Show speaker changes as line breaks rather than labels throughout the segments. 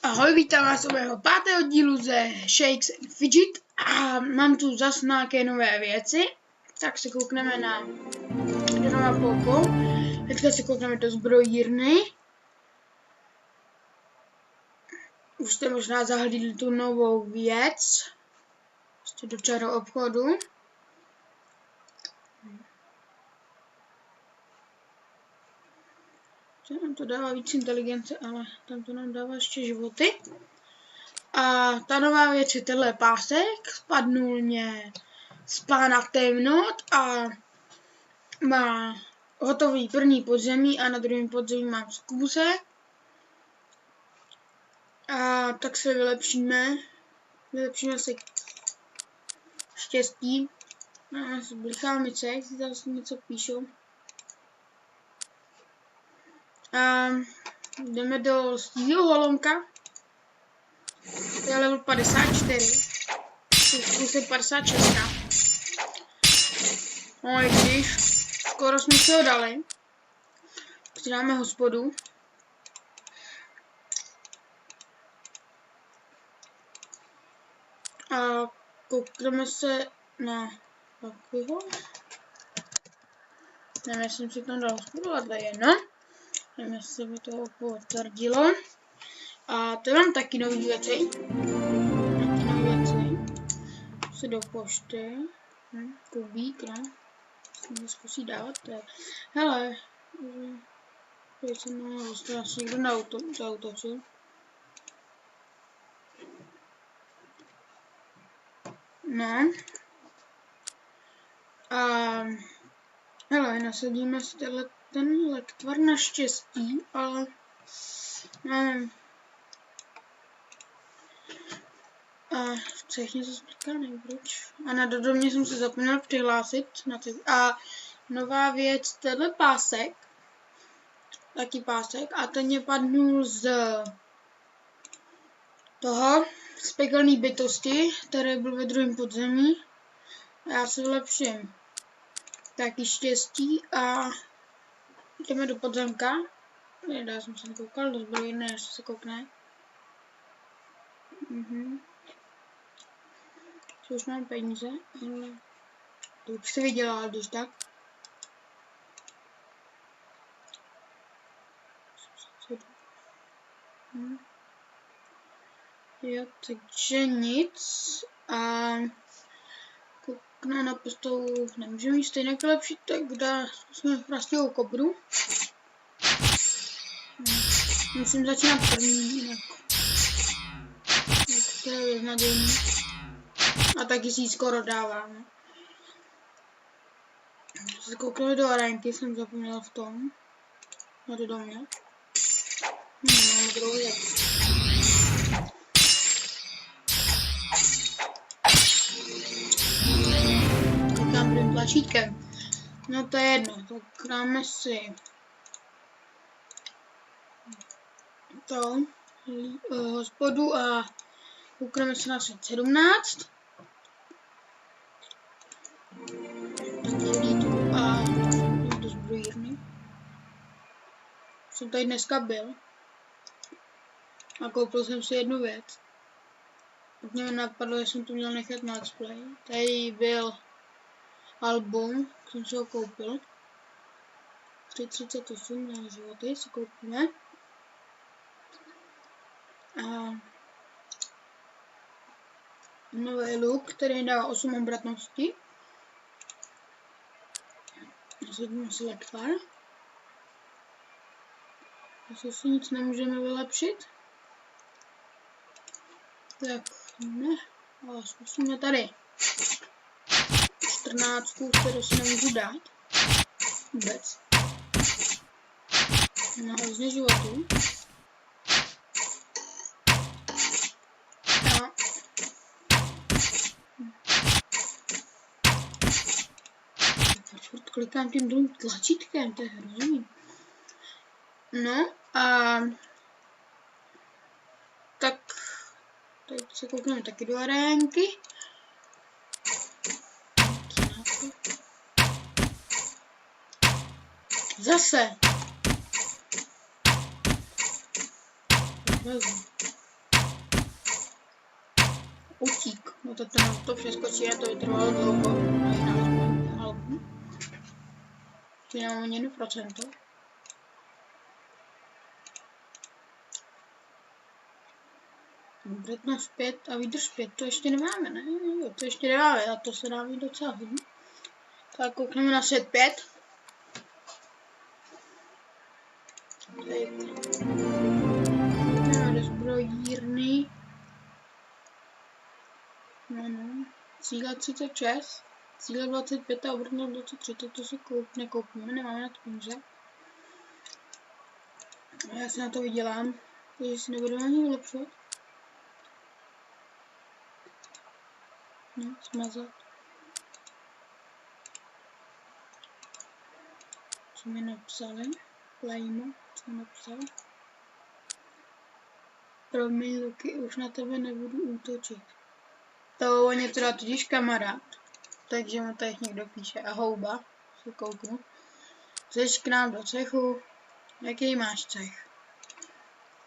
Ahoj, vítám vás u mého 5. dílu ze Shakes and Fidget a mám tu zas nějaké nové věci, tak se koukneme na nová Poco. Teďka se koukneme do zbrojírny. Už jste možná zahlídli tu novou věc, prostě do čaro obchodu. Nám to dává víc inteligence, ale tam to nám dává ještě životy. A ta nová věc je tenhle pásek, spadnul mě z pána temnot a má hotový první podzemí a na druhém podzemí mám skůse. A tak se vylepšíme si štěstí. Máme si blichámice, jak si zase něco píšou. A jdeme do stílu holomka. To je level 54. Zkus je 56. No i když skoro jsme si ho dali. Přidáme hospodu. A koukneme se na takového. Nevím, jestli jsem si tam dal hospodu, ale to je jedno. Nevím, jestli by to potvrdilo. A to mám taky nový věci. Se do pošty. Kubík, ne? Se zkusí dávat. Hele. Teď jsem na hospodu, asi někdo zautočil. No. A hele, nasadíme si ten lektvar na štěstí, ale nevím. A chceš něco zblíká, nevím proč. A na domě jsem se zapomněl přihlásit. A nová věc, tenhle pásek, taky pásek, a ten mě padnul z toho, z pekelné bytosti, který byl ve druhém podzemí. A já se vylepším. Taky štěstí a jdeme do podzemka. Já jsem se nekoukal, do zbrojírny, ještě se koukne. Co už mám peníze, ale to už se vydělal, když tak. Jo, takže nic. A koukne na postavu, nemůžeme jí stejně vylepšit, tak jsme prastivou kobru. Musím začínat první, jinak to je beznadějný. A taky si ji skoro dávám. Se koukali do arénky, jsem zapomněla v tom. Na to do mě. Mám druhou věc. Koukám prvním tlačítkem. No to je jedno, tak dáme si to hospodu a koukneme se na svět 17. A do zbrojírny. Jsem tady dneska byl. A koupil jsem si jednu věc. Pak mě napadlo, že jsem to měl nechat na let's play. Tady byl album, jsem si ho koupil. 338 na životy si koupíme. A nový look, který dává 8 obratností. Zasadíme si lektvar. Asi si nic nemůžeme vylepšit. Tak ne, ale zkusíme tady 14, kterou si nemůžu dát. Vůbec. Má hodně životů. Klikám tím druhým tlačítkem, to je hrozný. No a tak teď se koukneme taky do arénky. Zase. utík. No to ten to přeskočí a to vytrvalo dlouho. No i náš halbu. Tu nemám ani 1%. Obratnost 5 a výdrž 5, to ještě nemáme, ne? Jo, to ještě nemáme, a to se dá mít docela hodně. Tak koukneme na set 5. Koukneme do zbrojírny. No. Síla 36, síla 25 a obratnost 23, tak to si nekoupíme, nemáme na to peníze. Já se na to vydělám, takže si nebudeme ani vylepšovat. No, smazat. Co mi napsali? Lajmo, co mi napsali? Promiň, Luky, už na tebe nebudu útočit. To o ně teda tudíž kamarád. Takže mu tady někdo píše. Ahouba, se kouknu. Chceš k nám do cechu? Jaký máš cech?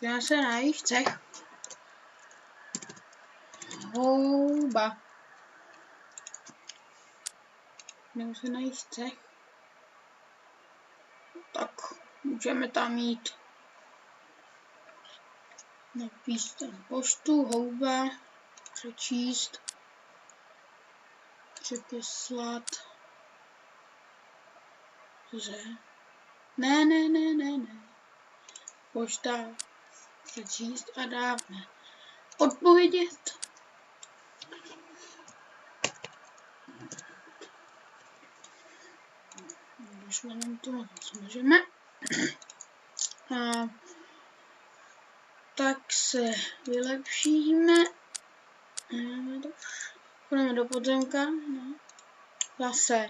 Já se najíš cech? Houba. Nebo se najíš cech? Tak, můžeme tam jít. Napíš tam poštu, houba, přečíst, přeposlat, že? Ne. Pošta, přečíst a dáme. Odpovědět. Když nám to moc můžeme. A tak se vylepšíme. Půjdeme do podzemka. No. Zase.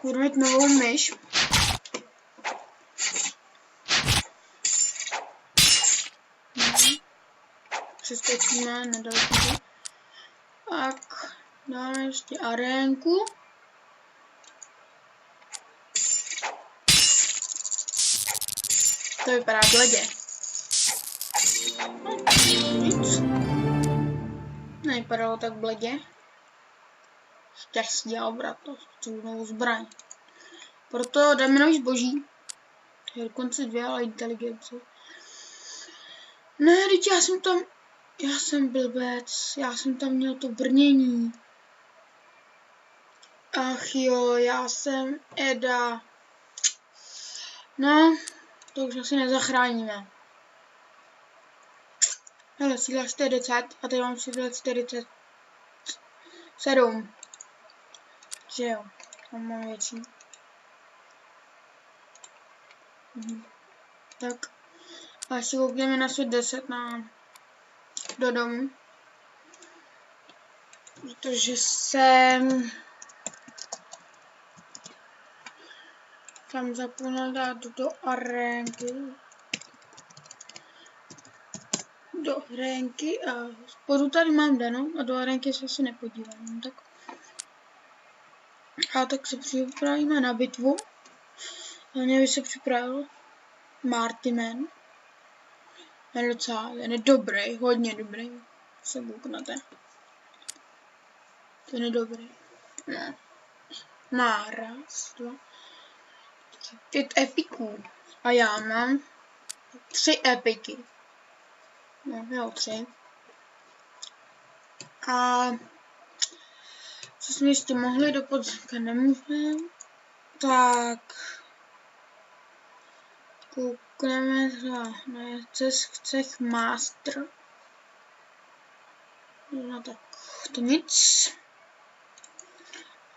Budu mít novou myš. Přeskočíme, nedali to. Tak, dáme ještě arénku. To vypadá bledě. Nic. Nevypadalo tak bledě. Šťastí a obratnost. Chci novou zbraň. Proto dáme nový zboží. Je dokonce 2, ale inteligence. Ne, teď já jsem blbec. Já jsem tam měl to brnění. Ach jo, já jsem Eda. No, to už asi nezachráníme. Hele, síla 40 a tady mám síla 47. Že jo, tam mám větší. Tak, a ještě koukneme na svět 10 do domu. Protože jsem tam zapomněl dát do arénky. Do arénky a spodu tady mám danou a do arénky se asi nepodívám. Tak se připravíme na bitvu. Hlavně by se připravil Martiman. Ten je dobrý, hodně dobrý. Se kouknete. Ten je dobrý. No. Má raz, 2, 3, 5 epiků. A já mám 3 epiky. No, jo, 3. A co jsme ještě mohli do podzemka nemůžeme. Tak koukneme na cech Master. No tak to nic.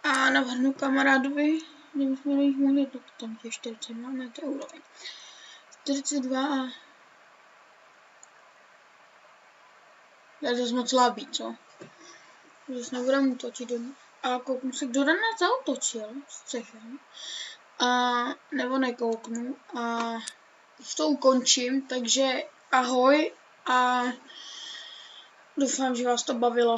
A navrhnu kamarádovi, kdybychom jich mohli do tam těch 42, ne, to je úroveň. 42 a je to moc slabý, co? Zase nebudeme útočit domů. A kouknu se, kdo na nás zaútočil s cechem. Nebo nekouknu. A už to ukončím, takže ahoj a doufám, že vás to bavilo.